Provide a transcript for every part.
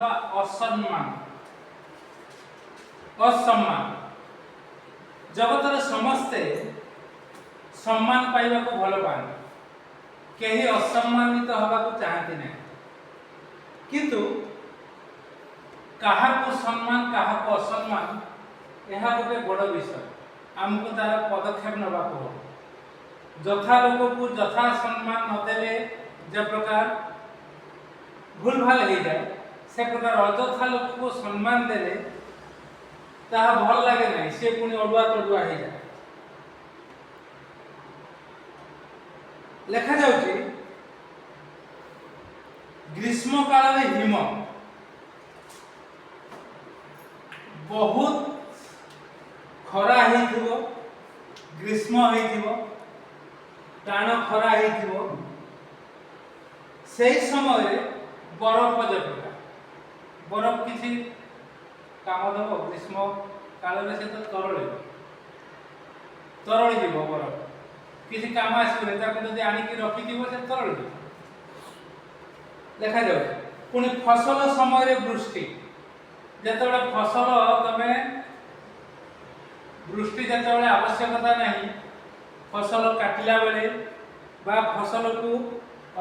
असम्मान असम्मान जगतर समस्ते सम्मान पाइबा को भल पाए कहीं असम्मानित हवा को चाहती नहीं किंतु कहा को सम्मान कहा को असम्मान यह गोटे बड़ विषय आमको तार पदक्षेप नवा को जथा लोक को जथा सम्मान नदेले जे प्रकार भूल भाल हो जाए से प्रकार अजथा लोक को सम्मान देले ताहा भल लगे नहीं से पुणी अड़ुआ तड़ुआ हो जाए। लेखा जाउची ग्रीष्म काल में हिम बहुत खरा ही ग्रीष्म हो टाण खरा हो से समय बरफ जगह बरफ किसी काम देव ग्रीष्म काल में से तो तरल जीव बरफ किसी काम आसबे जब आणिकी रखी से तरल देखा जाए पुणी फसल समय वृष्टि जिते फसल तमें वृष्टि जिते आवश्यकता नहीं फसल काटिला बेले बा फसल को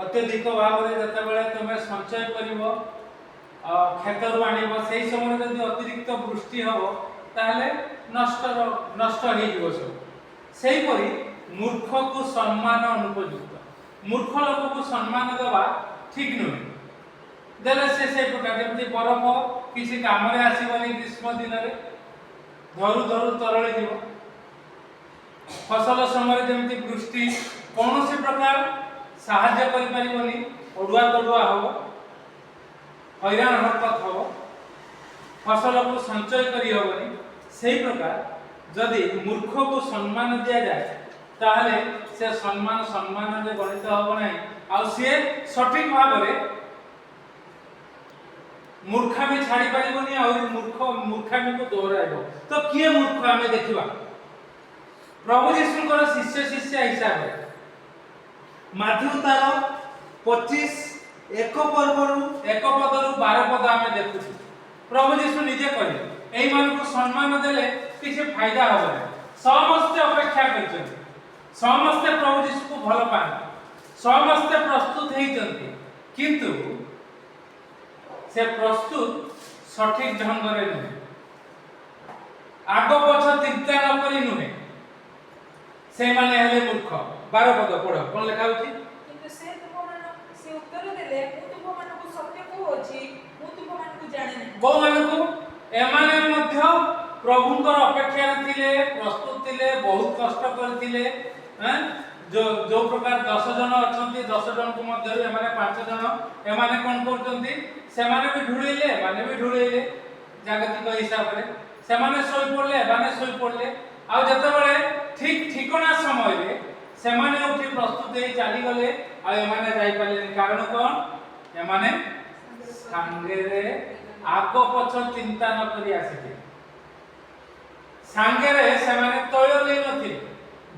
अत्यधिक भाव में जिते तुम संचय कर क्षेत्र आनब से समय जब अतिरिक्त वृष्टि हम ताहले नष्ट नष्ट हो सेहीपरि मूर्ख को सम्मान अनुपयुक्त मूर्ख लोक को सम्मान देवा ठीक नुहे देले से प्रकार जमी बरफ किसी काम आसबनी ग्रीष्म दिन में धरू धरू तरल जीव फसल समय जमी वृष्टि कौन सी प्रकार साहाय्य करिपारिबनी अड़ुआ तड़ुआ हम हैरान हरकत हम फसल को संचय करी हेबनी से प्रकार जदि मूर्ख को सम्मान दि जाए ताहले से सम्मान सम्मान में गणित हम ना आ सी सठिक भाव में मूर्खामी छाड़ी पारिबनी और मूर्खामी को दोहराइब तो किए मूर्ख आम देखा प्रभु यीशुଙ୍କର शिष्य शिष्य हिसाब से माथ्यू तार 25 एक पर्वरु एक पदरु 12 पद आम देखु प्रभु यीशु निजे कहे एई मान को सम्मान देले किसी फायदा हो समस्ते अपेक्षा कर समस्ते प्रभु यीशु को भल पाए समस्ते प्रस्तुत होती किंतु से प्रस्तुत सठिक ढंग रे नुहे आग पछ चिंता न करी नुहे से माने हेले मूर्ख 12 पद पढ़ कोन लिखा होची किंतु से से उत्तर देले मु तुम मान को सत्य को अछि मु तुम मान को जाने नहीं गो मान को एमाने मध्य प्रभुंकर अपेक्षा थिले प्रस्तुत थिले बहुत कष्ट करथिले हैं जो जो प्रकार 10 जन अछंती 10 जन को मध्य एमाने 5 जन एमाने कोन करचंती से माने भी ढुळैले माने भी ढुळैले जागतिक हिसाब रे से माने सोई पड़ले माने सोई पड़ले आ जते बेले ठीक ठिकना समय रे से माने उठी प्रस्तुत हे चली गले आ एमाने जाई पाले कारण कोन एमाने संगे रे आगो पछ चिंता न करी आसीथे संगे रे से माने तैल ले नथि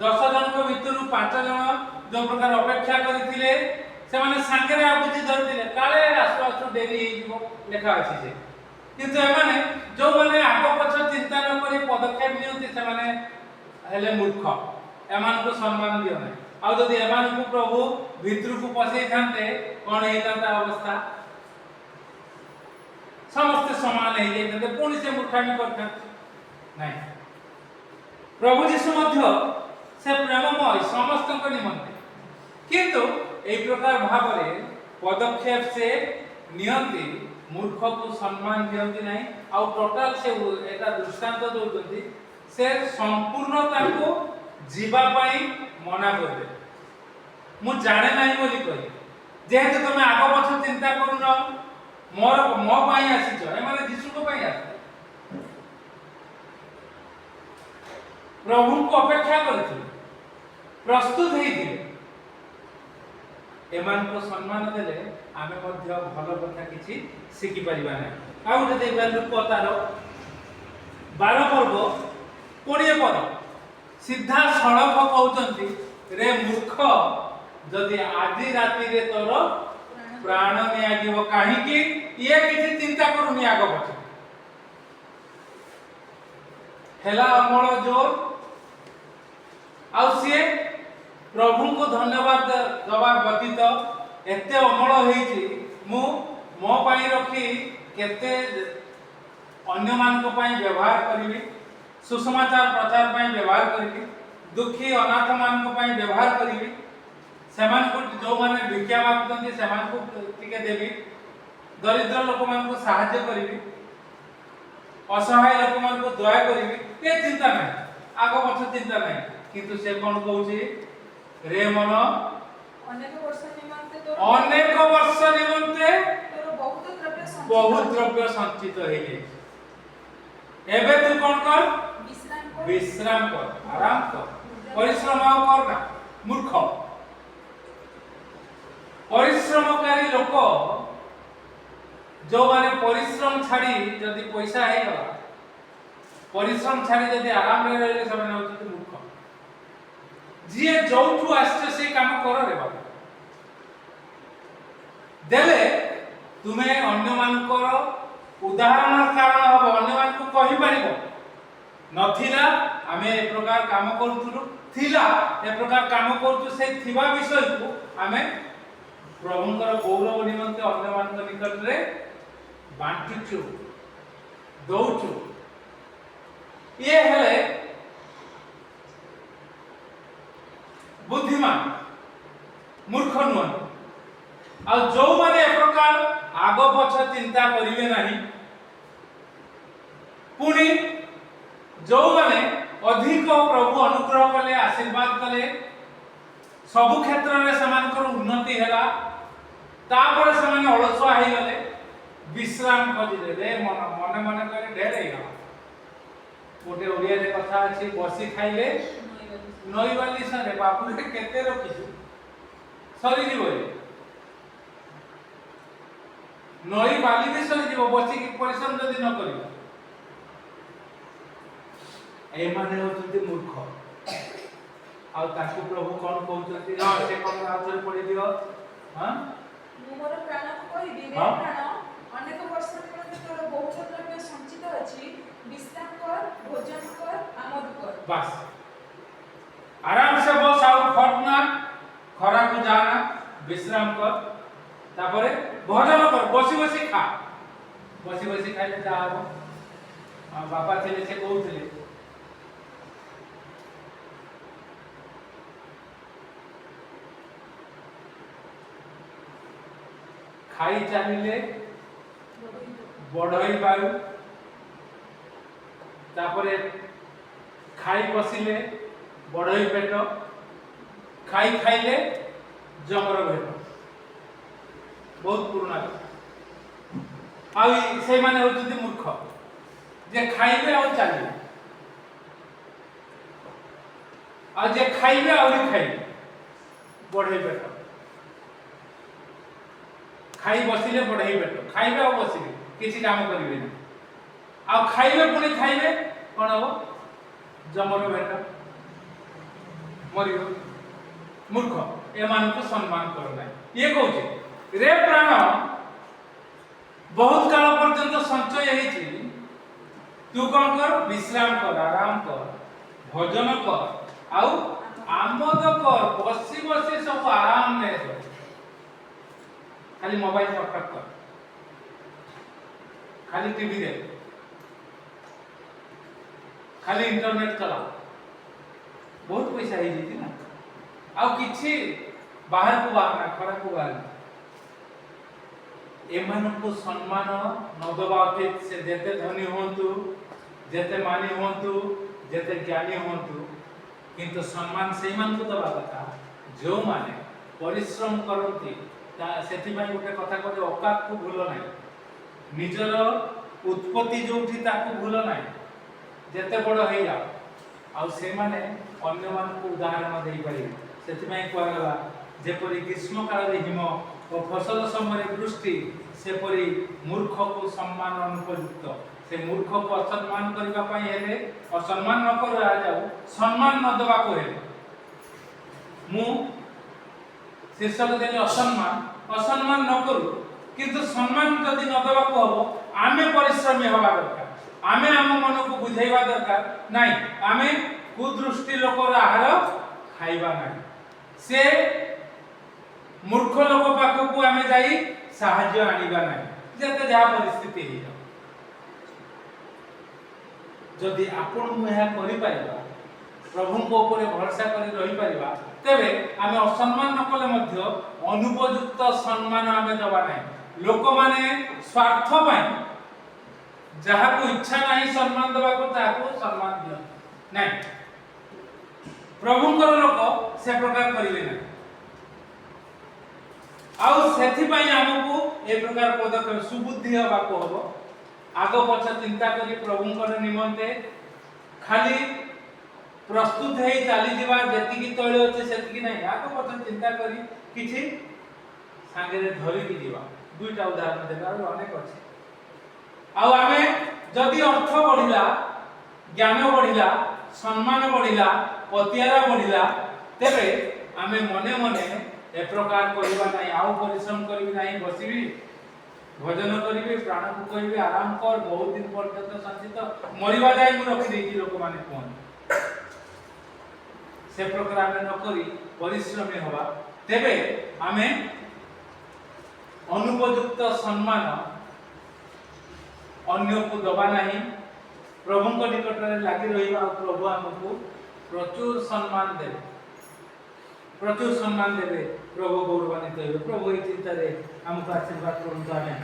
10 जन को भितरु 5 जन जो प्रकार अपेक्षा करथिले से माने संगे रे आबुति धरथिले काले आसु आसु डेरी हिजो लेखा अछि जे किंतु एमाने जो माने आगो पछ चिंता न करी पदक्षेप नियंती से माने हेले मूर्ख एमान को सम्मान दियो नै आ जदि एमान को प्रभु भितरु को पसै थांते कोन हेता अवस्था समस्त समान है ये पुणी से मूर्खामी करता नहीं प्रभु यीशु मध्य से प्रेममय समस्त निमंते किंतु एक प्रकार भाव में पदक्षेप से नियंती मूर्ख को सम्मान दियंती नहीं आ टोटल से एटा दृष्टांत दउतंती से संपूर्णता को जीवा पाई मना कर दे मु जाने नहीं बोली कहि जेहेतु तुम आगो पछ चिंता करूनो मोर मो पाई आसीछ ए माने यीशु को पाई आसी प्रभु को अपेक्षा करथि प्रस्तुत हेथि एमान को सम्मान देले आमे मध्य भलो कथा किछि सिखि परिबा नै आ उठे देखबा लोक तार 12 पर्व 20 पद सीधा सड़क कहउचंती रे मूर्ख जदि आदि राति रे तोर प्राण निया जीव काहे की ये किसी चिंता करूनी आगो पछे हेला अमल जोर आउ सी प्रभु को धन्यवाद दवा व्यतीत एते अमल होईची मु मो पाई रखी केते अन्य मान को पाई व्यवहार करिवि सुसमाचार प्रचार पाई व्यवहार करिवि दुखी अनाथ मान को पाई व्यवहार करिवि सेमान को जो माने भिक्षा मागुଛନ୍ତି सेमान को टिके देबी दरिद्र लोक मान को सहायता करिवि असहाय लोक मान को दया करिवि ए चिंता नहीं आगो पछ चिंता नहीं किंतु से कोन कहूची रे मन अनेक वर्ष निमंते तोर बहुत द्रव्य संचित हो गई एबे तू कोन कर विश्राम कर आराम कर परिश्रम आउ कर ना मूर्ख परिश्रमकारी लोक जो माने परिश्रम छाड़ी जदी पैसा हे गला परिश्रम छाड़ी जदी आराम रे रहले सब ने होती मूर्ख जिए जोठू आस्ते से काम करो रे बाबा देले तुमे अन्य मान करो उदाहरण कारण हबो अन्य मान को कहि परिबो नथिला आमे ए प्रकार काम करूथुलु थिला ए प्रकार काम करूथु से थिबा विषय को आमे प्रभुंकर गौरव निमंते अन्य मान निकट रे बांटुचु दौचु ये हेले बुद्धिमान मूर्ख नुहन आ जो माने ए प्रकार आगो पछ चिंता करिवे नाही पुनी जो माने अधिक प्रभु अनुग्रह कले आशीर्वाद कले सब क्षेत्र में समानकर उन्नति हैला तापर समान अलसुआ हे गले विश्राम खोजिले रे मन मन मन करे ढेर हे गला गोटे ओडिया रे कथा अछि बसी खाइले नई वाली सरे बाबू रे केते रखिछु सरी जीव नई बाली भी सरी जीव बसी की परिश्रम जदी न करिबा ए माने होतुते मूर्ख आ ताकू प्रभु कोन कहउछथि हां से कोन आउथरे पढि दियो हां मु मोर प्राण को कहि रे प्राण अनेक वर्ष निमंते तोर बहुत द्रव्य संचित अछि विश्राम कर भोजन कर आमोद कर बस आराम से बस आउ फटना खरा को जाना विश्राम कर तापरे भोजन कर बसी बसी खा बसी बसी खाइले जा हबो आ बाबा थे से कहउथले खाई चाहिए बढ़ई वायु तापरे खाई बसिले बढ़ई पेट खाई खाइले जमर भेट बहुत पुराना आ से माने होती मूर्ख जे खाइबे आ चलिए आ जे खाइबे आ खाइबे बढ़ई पेट खाई बसिले बढ़ई पेट खाइबे आ बसिले किसी काम करिवे ना आ खाइबे पुणी खाइबे कोन हो जमर भेट मरियो मूर्ख ए मान को सम्मान करना ये कहूचे रे प्राण बहुत काल पर्यंत संचय हेछि तू कोन कर विश्राम कर आराम कर भोजन कर आउ आमोद कर बसी बसी सब आराम ने खाली मोबाइल चक्कर कर खाली टीवी देख खाली इंटरनेट चला बहुत पैसा है जी ना आ किछि बाहर को बाहर खरा को बाहर एमान को सम्मान न दबा उचित से जेते धनी होंतु जेते मानी होंतु जेते ज्ञानी होंतु किंतु सम्मान से मान को दबा कथा जो माने परिश्रम करंती सेति भाई गोटे कथा कहते औकात को भूल नाही निजर उत्पत्ति जोठी ताको भूल नाही जेते बड़ हे जा आ से माने अन्य मान को उदाहरण देई पारि सेति भाई कहला जेपरि ग्रीष्म काल रे हिम और फसल समय वृष्टि सेपरि मूर्ख को सम्मान अनुपयुक्त से मूर्ख को असम्मान करबा पई हेले असम्मान न कर जाऊ सम्मान न दबा को हेले मु शीर्षक देले असम्मान न करू किंतु सम्मान जदि न देवा को हबो आमे परिश्रमी हवा दरकार आमे आम मन को बुझाइबा दरकार नाही आमे कुदृष्टि लोकर आहार खाइबा नाही से मूर्ख लोक पाखकू आमे जाई साहाय्य आनिबा नाही जते जा परिस्थिति हे जदि आपण मु यह करि पाइबा प्रभु को ऊपर भरोसा करी रही पारिबा तेबे आमे असम्मान न कले मध्य अनुपयुक्त सम्मान आमे दबा नाही लोक माने स्वार्थ पाई जहा को इच्छा नहीं सम्मान देबा को ताको सम्मान दियो नहीं प्रभु कर लोक से प्रकार करिवे नहीं आउ सेथि पई हमकु ए प्रकार पदक्षेप सुबुद्धि हवा को हबो आगो पछ चिंता करी प्रभु कर निमंते खाली प्रस्तुत है चाली जीवा जेति की तळे अछि सेति की नहीं आगो पछ चिंता करी किछि सांगे धरि की जीवा दुईटा उदाहरण देबा अनेक अछि आउ आमे जदि अर्थ बढ़िला ज्ञान बढ़िला सम्मान बढ़िला पतियारा बढ़िला तेबे आमे मने मने ए प्रकार करिबा नाही आउ परिश्रम करिबि नाही बसिबि भजन करिबि प्राण को कहिबि आराम कर बहुत दिन पर्यंत संचित मरिबा जाई मु रखि देति लोक माने कोन से प्रकार आमे न करी परिश्रमी हवा तेबे आमे अनुपयुक्त सम्मान अन्य को दबा नहीं प्रभु को निकट रे लागि रहिबा प्रभु हमको प्रचुर सम्मान देबे प्रभु गौरवान्वित होइबे प्रभु ए चिंता रे हमको आशीर्वाद करंतु आमेन।